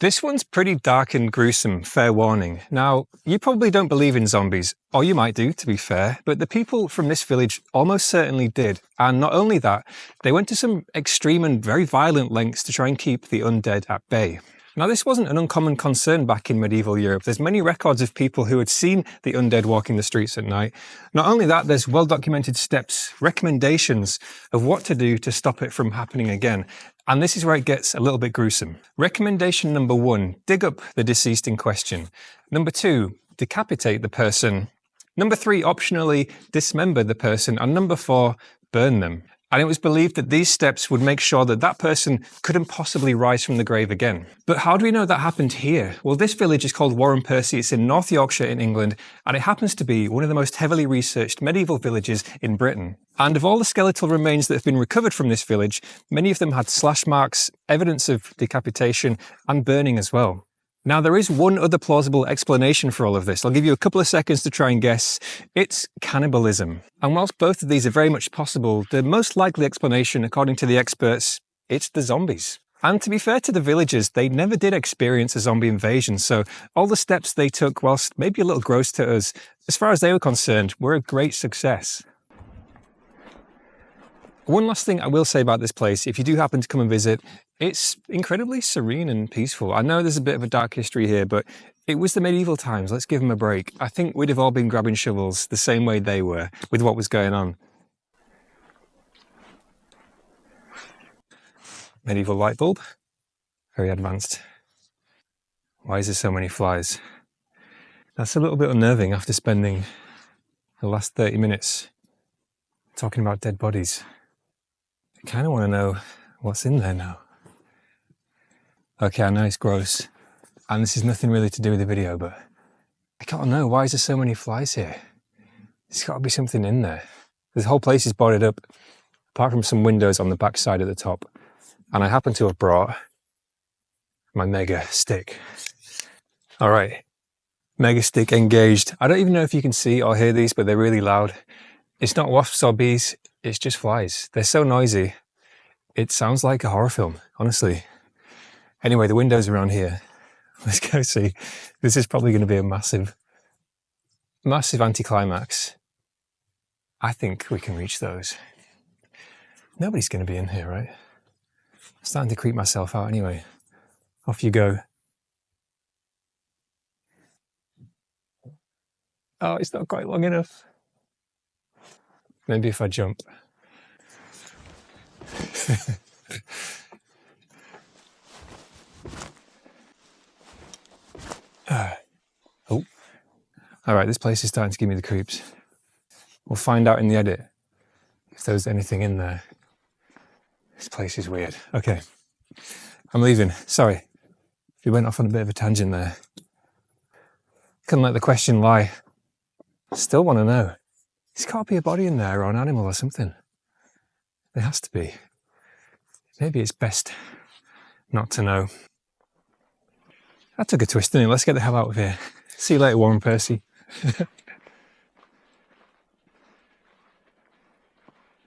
This one's pretty dark and gruesome, fair warning. Now, you probably don't believe in zombies, or you might do, to be fair, but the people from this village almost certainly did. And not only that, they went to some extreme and very violent lengths to try and keep the undead at bay. Now, this wasn't an uncommon concern back in medieval Europe. There's many records of people who had seen the undead walking the streets at night. Not only that, there's well-documented steps, recommendations of what to do to stop it from happening again. And this is where it gets a little bit gruesome. Recommendation number 1, dig up the deceased in question. Number 2, decapitate the person. Number 3, optionally dismember the person. And number 4, burn them. And it was believed that these steps would make sure that that person couldn't possibly rise from the grave again. But how do we know that happened here? Well, this village is called Wharram Percy. It's in North Yorkshire in England, and it happens to be one of the most heavily researched medieval villages in Britain. And of all the skeletal remains that have been recovered from this village, many of them had slash marks, evidence of decapitation, and burning as well. Now, there is one other plausible explanation for all of this. I'll give you a couple of seconds to try and guess. It's cannibalism. And whilst both of these are very much possible, the most likely explanation, according to the experts, it's the zombies. And to be fair to the villagers, they never did experience a zombie invasion, so all the steps they took, whilst maybe a little gross to us, as far as they were concerned, were a great success. One last thing I will say about this place, if you do happen to come and visit, it's incredibly serene and peaceful. I know there's a bit of a dark history here, but it was the medieval times. Let's give them a break. I think we'd have all been grabbing shovels the same way they were with what was going on. Medieval light bulb, very advanced. Why is there so many flies? That's a little bit unnerving after spending the last 30 minutes talking about dead bodies. I kind of want to know what's in there now. Okay, I know it's gross, and this is nothing really to do with the video, but I gotta know, why is there so many flies here? There's gotta be something in there. This whole place is boarded up, apart from some windows on the back side at the top. And I happen to have brought my mega stick. All right, mega stick engaged. I don't even know if you can see or hear these, but they're really loud. It's not wasps or bees, it's just flies. They're so noisy. It sounds like a horror film, honestly. Anyway, the windows around here. Let's go see. This is probably going to be a massive anticlimax. I think we can reach those. Nobody's going to be in here, right? I'm starting to creep myself out anyway. Off you go. Oh, it's not quite long enough. Maybe if I jump. Oh. All right, this place is starting to give me the creeps. We'll find out in the edit if there's anything in there. This place is weird. Okay, I'm leaving. Sorry. We went off on a bit of a tangent there. Couldn't let the question lie. Still want to know. There's got to be a body in there or an animal or something. There has to be. Maybe it's best not to know. That took a twist, didn't it? Let's get the hell out of here. See you later, Wharram Percy.